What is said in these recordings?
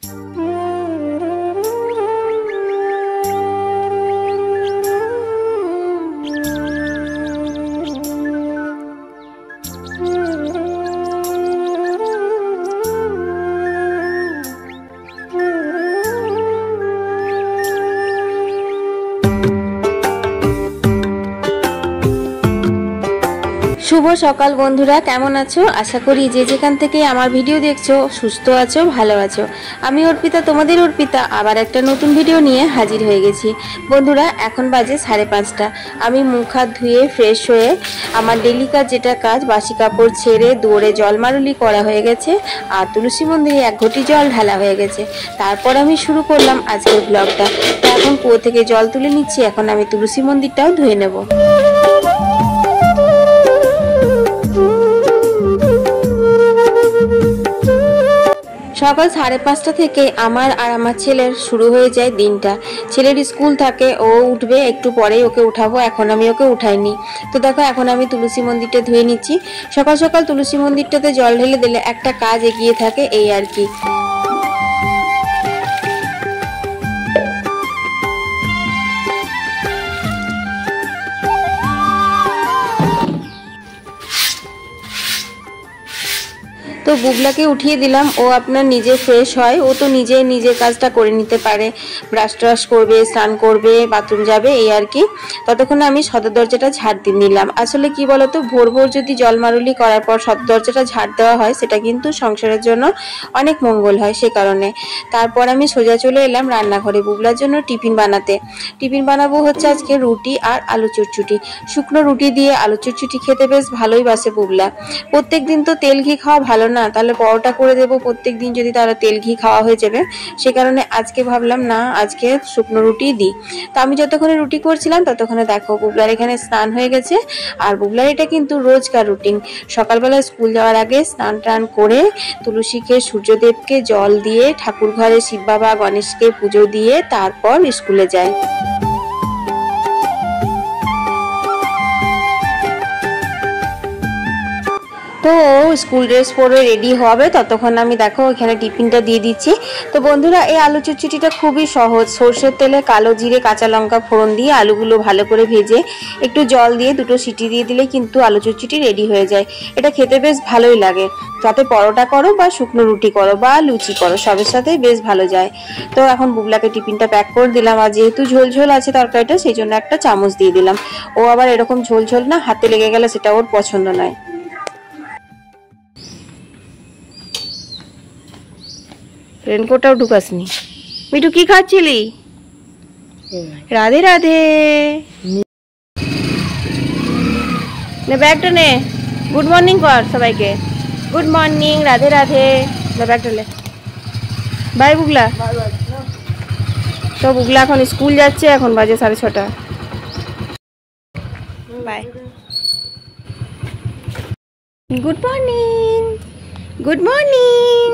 শুভ সকাল বন্ধুরা, কেমন আছো? আশা করি যে যেখান থেকে আমার ভিডিও দেখছো সুস্থ আছো, ভালো আছো। আমি অর্পিতা, তোমাদের অর্পিতা, আবার একটা নতুন ভিডিও নিয়ে হাজির হয়ে গেছি। বন্ধুরা, এখন বাজে 5:30। আমি মুখ হাত ধুয়ে ফ্রেশ হয়ে আমার ডেলি কাজ, যেটা কাজ, বাসি কাপড় ছেড়ে দৌড়ে জলমারুলি করা হয়ে গেছে আর তুলসী মন্দিরে 1 ঘটি জল ঢালা হয়ে গেছে। তারপর আমি শুরু করলাম আজকের ব্লগটা। তো এখন কুয়ো থেকে জল তুলে নিচ্ছি, এখন আমি তুলসী মন্দিরটাও ধুয়ে নেব। সকাল 5:30 থেকে আমার আর আমার ছেলের শুরু হয়ে যায় দিনটা। ছেলের স্কুল থাকে, ও উঠবে একটু পরেই, ওকে উঠাবো। এখন আমি ওকে উঠাইনি। তো দেখো, এখন আমি তুলসী মন্দিরটা ধুয়ে নিচ্ছি। সকাল সকাল তুলসী মন্দিরটাতে জল ঢেলে দিলে একটা কাজ এগিয়ে থাকে, এই আর কি। তো বুবলাকে উঠিয়ে দিলাম, ও আপনার নিজে ফ্রেশ হয়, ও তো নিজের কাজটা করে নিতে পারে। ব্রাশ ট্রাশ করবে, স্নান করবে, বাথরুম যাবে, এই আর কি। ততক্ষণে আমি সদর দরজাটা ঝাড় দিয়ে নিলাম। আসলে কি বলতো, ভোর ভোর যদি জলমারুলি করার পর সদর দরজাটা ঝাড় দেওয়া হয়, সেটা কিন্তু সংসারের জন্য অনেক মঙ্গল হয়, সে কারণে। তারপর আমি সোজা চলে এলাম রান্নাঘরে বুবলার জন্য টিফিন বানাতে। টিফিন বানাবো হচ্ছে আজকে রুটি আর আলু চচ্চড়ি। শুকনো রুটি দিয়ে আলু চচ্চড়ি খেতে বেশ ভালোই বাসে বুবলা। প্রত্যেক দিন তো তেল ঘি খাওয়া ভালো না, তাহলে পরোটা করে দেবো প্রত্যেক দিন, যদি তারা তেল ঘি খাওয়া হয়ে যাবে। সে কারণে আজকে ভাবলাম না, আজকে শুকনো রুটি দিই। তো আমি যতক্ষণে রুটি করছিলাম ততক্ষণে দেখো বুবলার এখানে স্নান হয়ে গেছে। আর বুবলার এটা কিন্তু রোজকার রুটিন। সকালবেলা স্কুল যাওয়ার আগে স্নান টান করে তুলসীকে, সূর্যদেবকে জল দিয়ে, ঠাকুর ঘরে শিব বাবা গণেশকে পুজো দিয়ে তারপর স্কুলে যায়। তো স্কুল ড্রেস পরে রেডি হবে, ততক্ষণ আমি দেখো এখানে টিফিনটা দিয়ে দিচ্ছি। তো বন্ধুরা, এই আলু চচ্চড়িটা খুবই সহজ। সর্ষের তেলে কালো জিরে, কাঁচা লঙ্কা ফোড়ন দিয়ে আলুগুলো ভালো করে ভেজে একটু জল দিয়ে 2টো সিটি দিয়ে দিলে কিন্তু আলু চচ্চড়ি রেডি হয়ে যায়। এটা খেতে বেশ ভালোই লাগে। তাতে পরোটা করো বা শুকনো রুটি করো বা লুচি করো, সবের সাথেই বেশ ভালো যায়। তো এখন বুবলাকে টিফিনটা প্যাক করে দিলাম। আর যেহেতু ঝোল ঝোল আছে তরকারিটা, সেই জন্য একটা চামচ দিয়ে দিলাম। ও আবার এরকম ঝোল ঝোল না, হাতে লেগে গেলে সেটা ওর পছন্দ নয়। রেনকোটটাও ঢুকাসনি। মিঠু, কি খাচ্ছিলি? রাধে রাধে। ব্যাগটা নে, গুড মর্নিং কর সবাইকে। Good morning, Radhe Radhe. ব্যাগটা লে। বাই বুবলা। তো বুবলা এখন স্কুল যাচ্ছে, এখন বাজে 6:30। Bye. Good morning, good morning,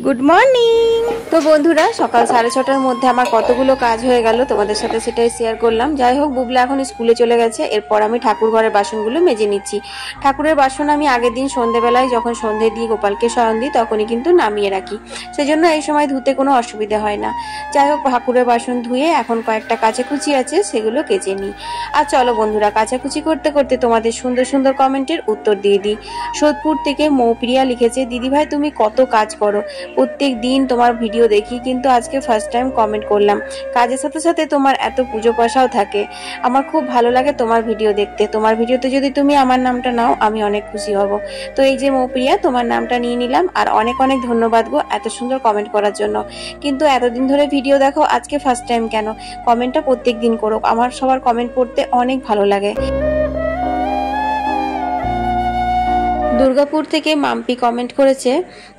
good morning. তো বন্ধুরা, সকাল 6:30টার মধ্যে আমার কতগুলো কাজ হয়ে গেল তোমাদের সাথে সেটাই শেয়ার করলাম। যাই হোক, বুবলা এখন স্কুলে চলে গেছে। এরপর আমি ঠাকুর ঘরের বাসনগুলো মেজে নিচ্ছি। ঠাকুরের বাসন আমি আগের দিন সন্ধ্যেবেলায় যখন সন্ধ্যে দিয়ে গোপালকে শয়ন দিই তখনই কিন্তু নামিয়ে রাখি, সেজন্য এই সময় ধুতে কোনো অসুবিধা হয় না। যাই হোক, ঠাকুরের বাসন ধুয়ে এখন কয়েকটা কাচাকুচি আছে, সেগুলো কেচে নিই। আর চলো বন্ধুরা, কাচাকুচি করতে করতে তোমাদের সুন্দর সুন্দর কমেন্টের উত্তর দিয়ে দিই। সোদপুর থেকে মৌপ্রিয়া লিখেছে, দিদিভাই তুমি কত কাজ করো, প্রত্যেক দিন তোমার ভিডিও দেখি, কিন্তু আজকে ফার্স্ট টাইম কমেন্ট করলাম। কাজের সাথে সাথে তোমার এত পুজো পাশাও থাকে, আমার খুব ভালো লাগে তোমার ভিডিও দেখতে। তোমার ভিডিওতে যদি তুমি আমার নামটা নাও, আমি অনেক খুশি হব। তো এই যে মৌপ্রিয়া, তোমার নামটা নিয়ে নিলাম। আর অনেক অনেক ধন্যবাদ গো এত সুন্দর কমেন্ট করার জন্য। কিন্তু এতদিন ধরে ভিডিও দেখো, আজকে ফার্স্ট টাইম কেন? কমেন্টটা প্রত্যেক দিন করো, আমার সবার কমেন্ট পড়তে অনেক ভালো লাগে। দুর্গাপুর থেকে মাম্পি কমেন্ট করেছে,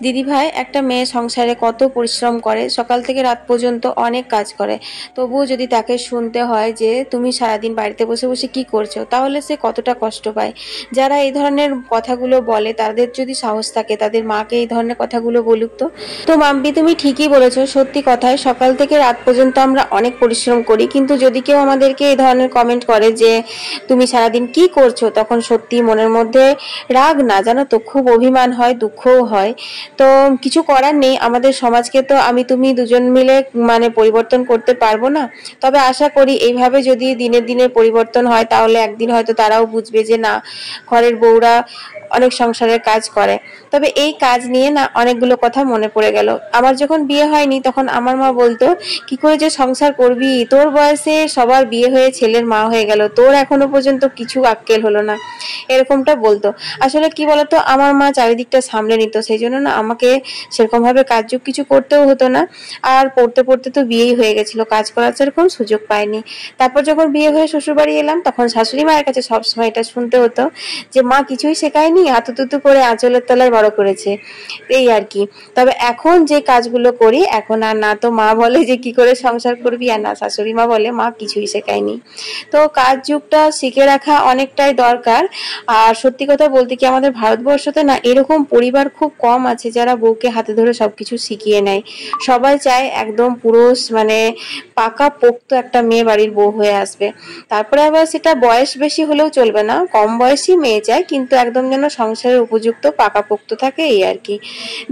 দিদিভাই একটা মেয়ে সংসারে কত পরিশ্রম করে, সকাল থেকে রাত পর্যন্ত অনেক কাজ করে, তবুও যদি তাকে শুনতে হয় যে তুমি সারাদিন বাড়িতে বসে বসে কি করছো, তাহলে সে কতটা কষ্ট পায়। যারা এই ধরনের কথাগুলো বলে, তাদের যদি সাহস থাকে তাদের মাকে এই ধরনের কথাগুলো বলুক। তো মাম্পি, তুমি ঠিকই বলেছো, সত্যি কথায় সকাল থেকে রাত পর্যন্ত আমরা অনেক পরিশ্রম করি, কিন্তু যদি কেউ আমাদেরকে এই ধরনের কমেন্ট করে যে তুমি সারাদিন কি করছো, তখন সত্যি মনের মধ্যে রাগ না জানো তো খুব অভিমান হয়, দুঃখও হয়। তো কিছু করার নেই, আমাদের সমাজকে তো আমি তুমি দুজন মিলে মানে পরিবর্তন করতে পারবো না। তবে আশা করি এইভাবে যদি দিনে দিনে পরিবর্তন হয় তাহলে একদিন হয়তো তারাও বুঝবে যে না, ঘরের বউরা অনেক সংসারের কাজ করে। তবে এই কাজ নিয়ে না অনেকগুলো কথা মনে পড়ে গেল। আমার যখন বিয়ে হয়নি তখন আমার মা বলতো, কি করে যে সংসার করবি, তোর বয়সে সবার বিয়ে হয়ে ছেলের মা হয়ে গেল, তোর এখনো পর্যন্ত কিছু আক্কেল হলো না, এরকমটা বলতো। আসলে কি বলতো, আমার মা চারিদিকটা সামলে নিত, সেই জন্য না আমাকে সেরকম ভাবে কাজ কিছু করতেও হতো না। আর পড়তে পড়তে তো বিয়েই হয়ে গেছিল, কাজ করার সেরকম সুযোগ পাইনি। তারপর যখন বিয়ে হয়ে শ্বশুর বাড়ি এলাম তখন শাশুড়ি মায়ের কাছে সবসময় এটা শুনতে হতো যে মা কিছুই শেখায়নি, হাতুতুতু করে আঁচলের তলায় বড় করেছে, এই আর কি। তবে এখন যে কাজগুলো করি, এখন আর না তো মা বলে যে কি করে সংসার করবি, আর না শাশুড়ি মা বলে মা কিছুই শেখায়নি। তো কাজ যুগটা শিখে রাখা অনেকটাই দরকার। আর সত্যি কথা বলতে কি, আমাদের ভারতবর্ষতে না এরকম পরিবার খুব কম আছে যারা বউকে হাতে ধরে সবকিছু শিখিয়ে নেয়। সবাই চায় একদম পুরো মানে পাকা পোক্ত একটা মেয়ে বাড়ির বউ হয়ে আসবে। তারপরে আবার সেটা বয়স বেশি হলেও চলবে না, কম বয়সী মেয়ে চায়, কিন্তু একদম যেন সংসারের উপযুক্ত পাকাপোক্ত থাকে, এই আর কি।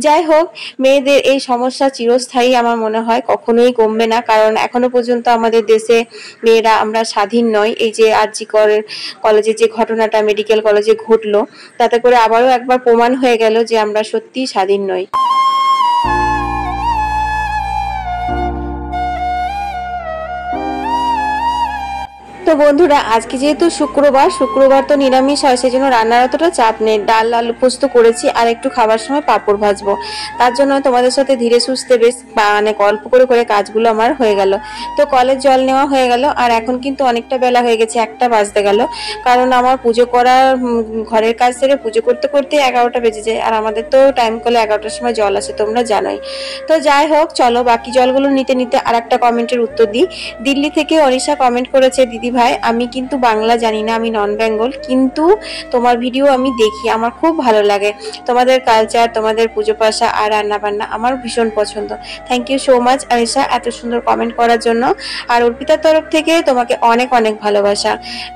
যাই হোক, মেয়েদের এই সমস্যা চিরস্থায়ী আমার মনে হয়, কখনোই কমবে না। কারণ এখনো পর্যন্ত আমাদের দেশে মেয়েরা আমরা স্বাধীন নই। এই যে আরজি কলেজে যে ঘটনাটা মেডিকেল কলেজে ঘটলো, তাতে করে আবারও একবার প্রমাণ হয়ে গেল যে আমরা সত্যিই স্বাধীন নই। তো বন্ধুরা, আজকে যেহেতু শুক্রবার তো নিরামিষ হয়, সেই জন্য রান্নার অতটা চাপ নেই। ডাল আলু পোস্ত করেছি, আর একটু খাবার সময় পাঁপড় ভাজবো। তার জন্য তোমাদের সাথে ধীরে সুস্থে বেশ মানে গল্প করে করে কাজগুলো আমার হয়ে গেল। তো কলের জল নেওয়া হয়ে গেল, আর এখন কিন্তু অনেকটা বেলা হয়ে গেছে, 1টা বাজতে গেল। কারণ আমার পুজো করার ঘরের কাজ সেরে পুজো করতে করতে 11টা বেজে যায়, আর আমাদের তো টাইম কলে 11টার সময় জল আসে, তোমরা জানোই। তো যাই হোক, চলো বাকি জলগুলো নিতে নিতে আর একটা কমেন্টের উত্তর দিই। দিল্লি থেকে অনিশা কমেন্ট করেছে, দিদি ভাই আমি কিন্তু বাংলা জানি না, আমি নন বেঙ্গল, কিন্তু তোমার ভিডিও আমি দেখি, আমার খুব ভালো লাগে, তোমাদের কালচার, তোমাদের পুজো পাশা আর রান্না বান্না আমার ভীষণ পছন্দ। Thank you so much Anisha এত সুন্দর কমেন্ট করার জন্য। আর অর্পিতার তরফ থেকে তোমাকে অনেক অনেক ভালোবাসা।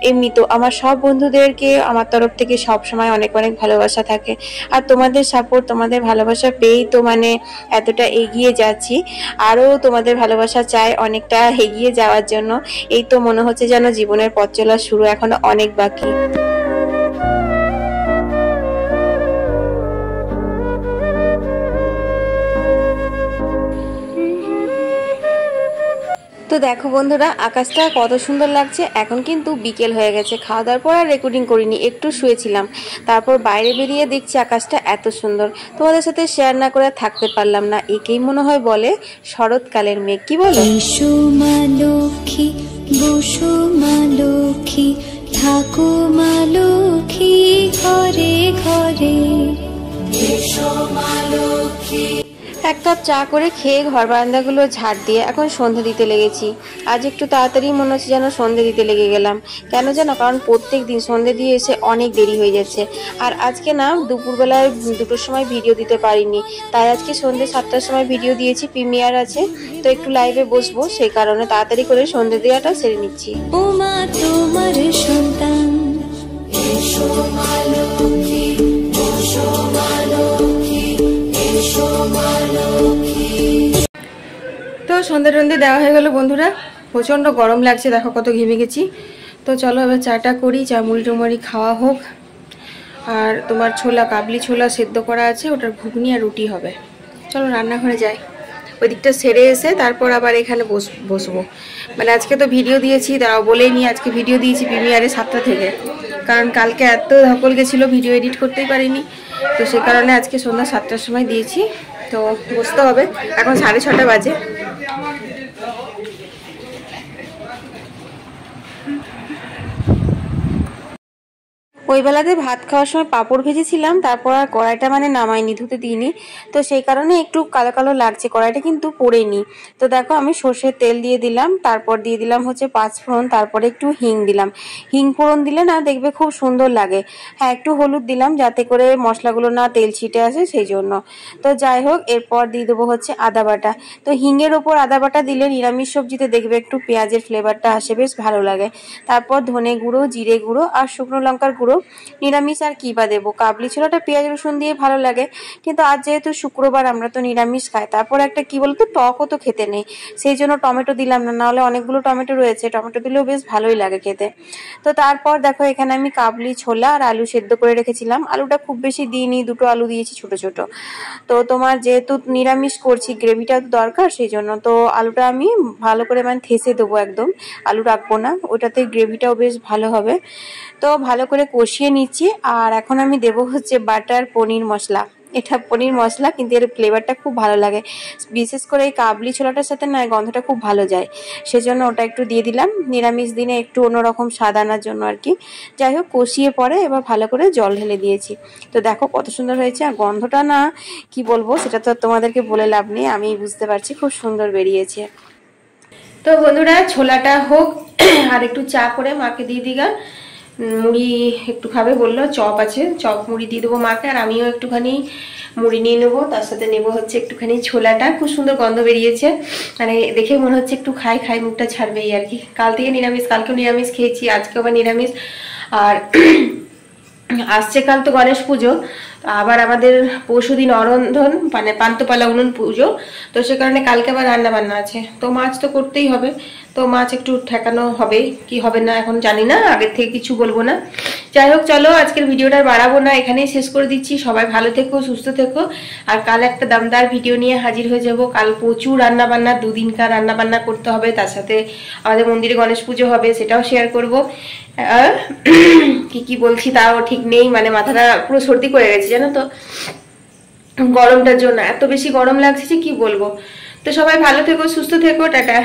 এমনি তো আমার সব বন্ধুদেরকে আমার তরফ থেকে সব সময় অনেক অনেক ভালোবাসা থাকে। আর তোমাদের সাপোর্ট, তোমাদের ভালোবাসা পেয়েই তো মানে এতটা এগিয়ে যাচ্ছি। আরো তোমাদের ভালোবাসা চাই অনেকটা এগিয়ে যাওয়ার জন্য। এই তো মনে হচ্ছে যেন জীবনের পথ চলা শুরু, এখনো অনেক বাকি। তো দেখো বন্ধুরা, আকাশটা কত সুন্দর লাগছে। এখন কিন্তু বিকেল হয়ে গেছে, খাওয়া দাওয়ার পর আর রেকর্ডিং করিনি, একটু শুয়েছিলাম। তারপর বাইরে বেরিয়ে দেখছি আকাশটা এত সুন্দর, তোমাদের সাথে শেয়ার না করে থাকতে পারলাম না। একেই মনে হয় বলে শরৎকালের মেঘ, কি বলো? এসো মা লক্ষ্মী, বসো মা লক্ষ্মী, থাকো মা লক্ষ্মী ঘরে ঘরে। এসো মা লক্ষ্মী। এক কাপ চা করে খেয়ে ঘর বারান্দাগুলো ঝাড় দিয়ে এখন সন্ধে দিতে লেগেছি। আজ একটু তাড়াতাড়ি মনে হচ্ছে যেন সন্ধে দিতে লেগে গেলাম। কেন জানো? কারণ প্রত্যেক দিন সন্ধে দিয়ে এসে অনেক দেরি হয়ে যাচ্ছে। আর আজকে না দুপুরবেলায় 2টোর সময় ভিডিও দিতে পারিনি, তাই আজকে সন্ধে 7টার সময় ভিডিও দিয়েছি, প্রিমিয়ার আছে তো একটু লাইভে বসবো, সেই কারণে তাড়াতাড়ি করে সন্ধে দেওয়াটা সেরে নিচ্ছি। ও মা তোমার সন্তান, এসো মা লক্ষ্মী, বসো মা লক্ষ্মী, এসো মা লক্ষ্মী। তো সন্ধে টন্ধে দেওয়া হয়ে গেল বন্ধুরা, প্রচণ্ড গরম লাগছে, দেখো কত ঘেমে গেছি। তো চলো এবার চাটা করি, চা মুড়ি টুমুড়ি খাওয়া হোক। আর তোমার কাবলি ছোলা সেদ্ধ করা আছে, ওটার ঘুগনি আর রুটি হবে। চলো রান্নাঘরে যাই, ওই দিকটা সেরে এসে তারপর আবার এখানে বসবো। মানে আজকে তো ভিডিও দিয়েছি, তারাও বলেই নি আজকে ভিডিও দিয়েছি প্রিমিয়ারে 7টা থেকে, কারণ কালকে এত ধকল গেছিলো ভিডিও এডিট করতেই পারিনি। তো সে কারণে আজকে সন্ধ্যা 7টার সময় দিয়েছি। তো বসতে হবে, এখন 6:30 বাজে। ওই বেলাতে ভাত খাওয়ার সময় পাঁপড় ভেজেছিলাম, তারপর আর কড়াইটা মানে নামাইনি, ধুতে দিইনি। তো সেই কারণে একটু কালো কালো লাগছে, কড়াইটা কিন্তু পড়েনি। তো দেখো আমি সর্ষের তেল দিয়ে দিলাম, তারপর দিয়ে দিলাম হচ্ছে 5 ফোড়ন, তারপরে একটু হিং দিলাম। হিং ফোড়ন দিলে না দেখবে খুব সুন্দর লাগে। হ্যাঁ, একটু হলুদ দিলাম যাতে করে মশলাগুলো না তেল ছিটে আসে, সেই জন্য। তো যাই হোক, এরপর দিয়ে দেবো হচ্ছে আদা বাটা। তো হিংয়ের ওপর আদা বাটা দিলে নিরামিষ সবজিতে দেখবে একটু পেঁয়াজের ফ্লেভারটা আসে, বেশ ভালো লাগে। তারপর ধনে গুঁড়ো, জিরে গুঁড়ো আর শুকনো লঙ্কার গুঁড়ো করো। নিরামিষ আর কি বা দেবো, কাবলি ছোলাটা পেঁয়াজ রসুন দিয়ে ভালো লাগে, কিন্তু আজ যেহেতু শুক্রবার আমরা তো নিরামিষ খাই। তারপর একটা কি বলতো, টকও তো খেতে নেই, সেই জন্য টমেটো দিলাম না, নাহলে অনেকগুলো টমেটো রয়েছে, টমেটো দিলেও বেশ ভালোই লাগে খেতে। তো তারপর দেখো এখানে আমি কাবলি ছোলা আর আলু সেদ্ধ করে রেখেছিলাম। আলুটা খুব বেশি দিইনি, 2টো আলু দিয়েছি ছোট ছোট। তো তোমার যেহেতু নিরামিষ করছি, গ্রেভিটা তো দরকার, সেই জন্য তো আলুটা আমি ভালো করে মানে থেসে দেবো, একদম আলু রাখবো না, ওটাতে গ্রেভিটাও বেশ ভালো হবে। তো ভালো করে কষিয়ে নিচ্ছি। আর এখন আমি দেবো হচ্ছে বাটার পনির মশলা। এটা পনির মশলা, কিন্তু এর ফ্লেভারটা খুব ভালো লাগে, বিশেষ করে এই কাবলি ছোলাটার সাথে না গন্ধটা খুব ভালো যায়, সেজন্য ওটা একটু দিয়ে দিলাম। নিরামিষ দিনে একটু অন্যরকম স্বাদ আনার জন্য আর কি। যাই হোক, কষিয়ে পরে এবার ভালো করে জল ঢেলে দিয়েছি। তো দেখো কত সুন্দর হয়েছে, আর গন্ধটা না কি বলবো, সেটা তো তোমাদেরকে বলে লাভ নেই, আমি বুঝতে পারছি খুব সুন্দর বেরিয়েছে। তো বন্ধুরা, ছোলাটা হোক, আর একটু চা করে মাকে দিয়ে দিগা। মুড়ি একটু খাবে বললো, চপ আছে, চপ মুড়ি দিয়ে দেবো মাকে, আর আমিও একটুখানি মুড়ি নিয়ে নেবো, তার সাথে নেবো হচ্ছে একটুখানি ছোলাটা। খুব সুন্দর গন্ধ বেরিয়েছে, মানে দেখে মনে হচ্ছে একটু খাই খাই মুখটা ছাড়বে এই আর কি। কাল থেকে নিরামিষ, কালকেও নিরামিষ খেয়েছি, আজকেও আবার নিরামিষ। আর আসছে কাল তো গণেশ পুজো, আবার আমাদের পরশুদিন অরন্ধন মানে পান্থপালা উনুন পুজো, তো সে কারণে কালকে আবার রান্না বান্না আছে, তো মাছ তো করতেই হবে। তো মাছ একটু ঠেকানো হবে, কি হবে না এখন জানি না, আগের থেকে কিছু বলবো না। যাই হোক, চলো আজকের ভিডিওটা বাড়াবো না, এখানেই শেষ করে দিচ্ছি। সবাই ভালো থেকো, সুস্থ থেকো, আর কাল একটা দামদার ভিডিও নিয়ে হাজির হয়ে যাব। কাল প্রচুর রান্না বান্না, 2 দিনকার রান্না বান্না করতে হবে, তার সাথে আমাদের মন্দিরে গণেশ পুজো হবে, সেটাও শেয়ার করবো। কি কি বলছি তাও ঠিক নেই, মানে মাথাটা পুরো সর্দি করে গেছে জানো তো, গরমটার জন্য এত বেশি গরম লাগছে যে কি বলবো। তো সবাই ভালো থেকো, সুস্থ থেকো, টাটা।